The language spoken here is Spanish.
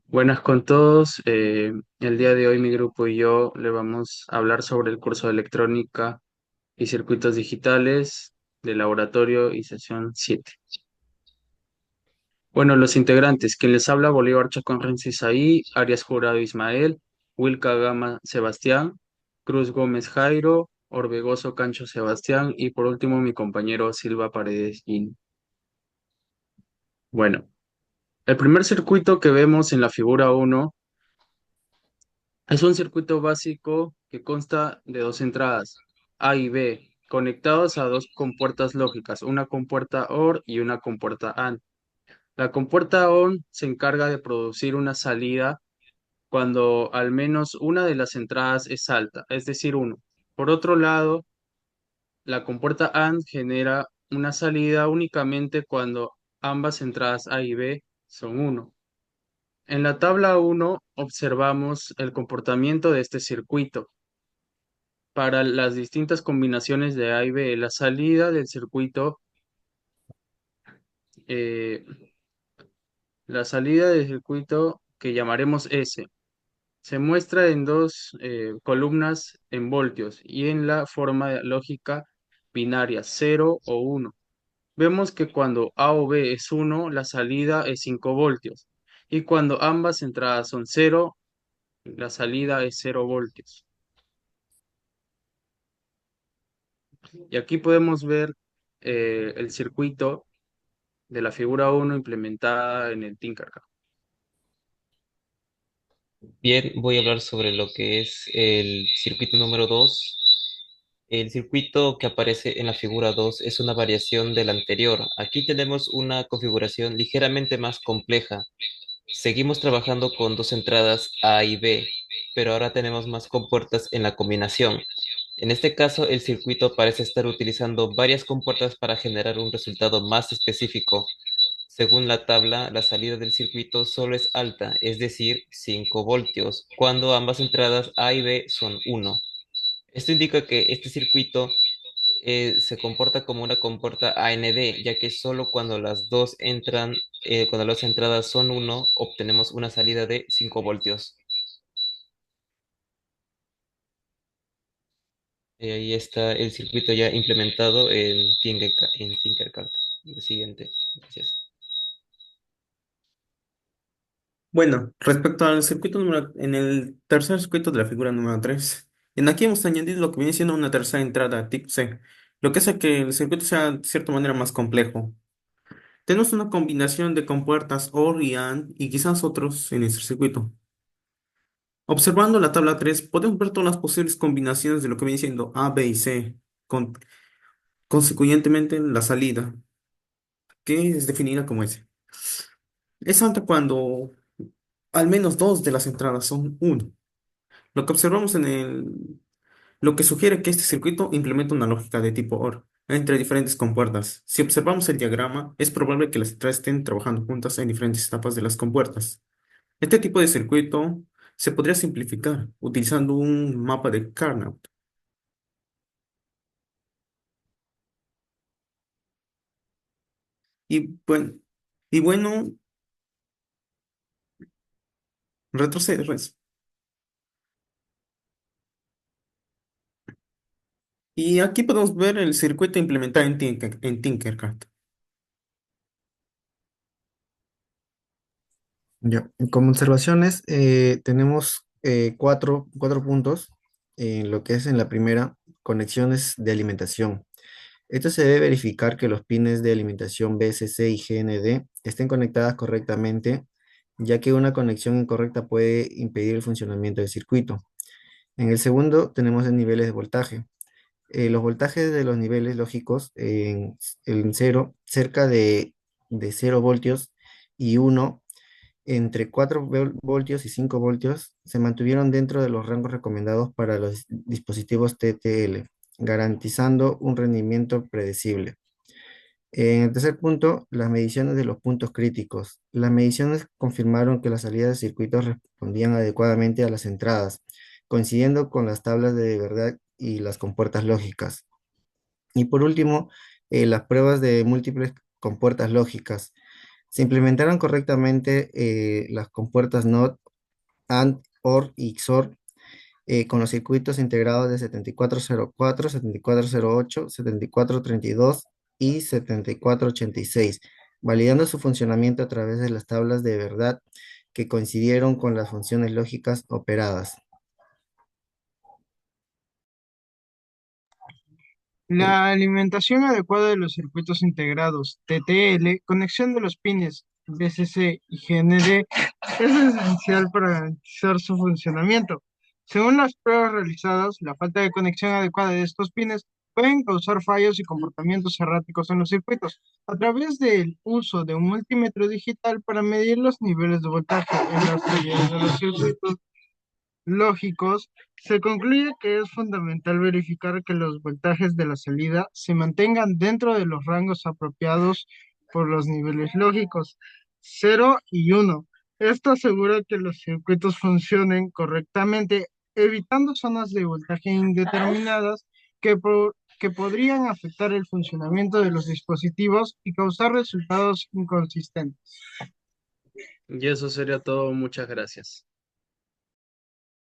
Buenas con todos. El día de hoy mi grupo y yo le vamos a hablar sobre el curso de electrónica y circuitos digitales de laboratorio y sesión 7. Bueno, los integrantes, quien les habla, Bolívar Chacón Rensis ahí, Arias Jurado Ismael, Wilca Gama Sebastián, Cruz Gómez Jairo, Orbegoso Cancho Sebastián y por último mi compañero Silva Paredes Gin. Bueno, el primer circuito que vemos en la figura uno es un circuito básico que consta de dos entradas, A y B, conectados a dos compuertas lógicas, una compuerta OR y una compuerta AND. La compuerta ON se encarga de producir una salida cuando al menos una de las entradas es alta, es decir, uno. Por otro lado, la compuerta AND genera una salida únicamente cuando ambas entradas A y B son uno. En la tabla uno observamos el comportamiento de este circuito. Para las distintas combinaciones de A y B, la salida del circuito, eh, la salida del circuito que llamaremos S, se muestra en dos columnas en voltios y en la forma lógica binaria 0 o 1. Vemos que cuando A o B es 1, la salida es 5 voltios y cuando ambas entradas son 0, la salida es 0 voltios. Y aquí podemos ver el circuito de la figura uno implementada en el Tinkercad. Bien, voy a hablar sobre lo que es el circuito número 2. El circuito que aparece en la figura 2 es una variación del anterior. Aquí tenemos una configuración ligeramente más compleja. Seguimos trabajando con dos entradas A y B, pero ahora tenemos más compuertas en la combinación. En este caso, el circuito parece estar utilizando varias compuertas para generar un resultado más específico. Según la tabla, la salida del circuito solo es alta, es decir, 5 voltios, cuando ambas entradas A y B son 1. Esto indica que este circuito se comporta como una compuerta AND, ya que solo cuando las entradas son 1, obtenemos una salida de 5 voltios. Ahí está el circuito ya implementado en Tinkercad. Lo siguiente, gracias. Bueno, respecto al circuito en el tercer circuito de la figura número 3, en aquí hemos añadido lo que viene siendo una tercera entrada tip C, lo que hace que el circuito sea de cierta manera más complejo. Tenemos una combinación de compuertas OR y AND y quizás otros en este circuito. Observando la tabla 3, podemos ver todas las posibles combinaciones de lo que viene siendo A, B y C, con, consecuentemente la salida, que es definida como S. Es alta cuando al menos dos de las entradas son uno. Lo que observamos lo que sugiere que este circuito implementa una lógica de tipo OR entre diferentes compuertas. Si observamos el diagrama, es probable que las entradas estén trabajando juntas en diferentes etapas de las compuertas. Este tipo de circuito se podría simplificar utilizando un mapa de Carnot. Y bueno, y bueno, retrocede, pues. Y aquí podemos ver el circuito implementado en Tinkercad. Ya, como observaciones, tenemos cuatro puntos en lo que es en la primera, conexiones de alimentación. Esto se debe verificar que los pines de alimentación BSC y GND estén conectadas correctamente, ya que una conexión incorrecta puede impedir el funcionamiento del circuito. En el segundo, tenemos el niveles de voltaje. Los voltajes de los niveles lógicos en cero, cerca de 0 voltios y uno entre 4 voltios y 5 voltios se mantuvieron dentro de los rangos recomendados para los dispositivos TTL, garantizando un rendimiento predecible. En el tercer punto, las mediciones de los puntos críticos. Las mediciones confirmaron que las salidas de circuitos respondían adecuadamente a las entradas, coincidiendo con las tablas de verdad y las compuertas lógicas. Y por último, las pruebas de múltiples compuertas lógicas. Se implementaron correctamente las compuertas NOT, AND, OR y XOR con los circuitos integrados de 7404, 7408, 7432 y 7486, validando su funcionamiento a través de las tablas de verdad que coincidieron con las funciones lógicas operadas. La alimentación adecuada de los circuitos integrados TTL, conexión de los pines BCC y GND, es esencial para garantizar su funcionamiento. Según las pruebas realizadas, la falta de conexión adecuada de estos pines pueden causar fallos y comportamientos erráticos en los circuitos. A través del uso de un multímetro digital para medir los niveles de voltaje en las salidas de los circuitos lógicos, se concluye que es fundamental verificar que los voltajes de la salida se mantengan dentro de los rangos apropiados por los niveles lógicos 0 y 1. Esto asegura que los circuitos funcionen correctamente, evitando zonas de voltaje indeterminadas que podrían afectar el funcionamiento de los dispositivos y causar resultados inconsistentes. Y eso sería todo. Muchas gracias.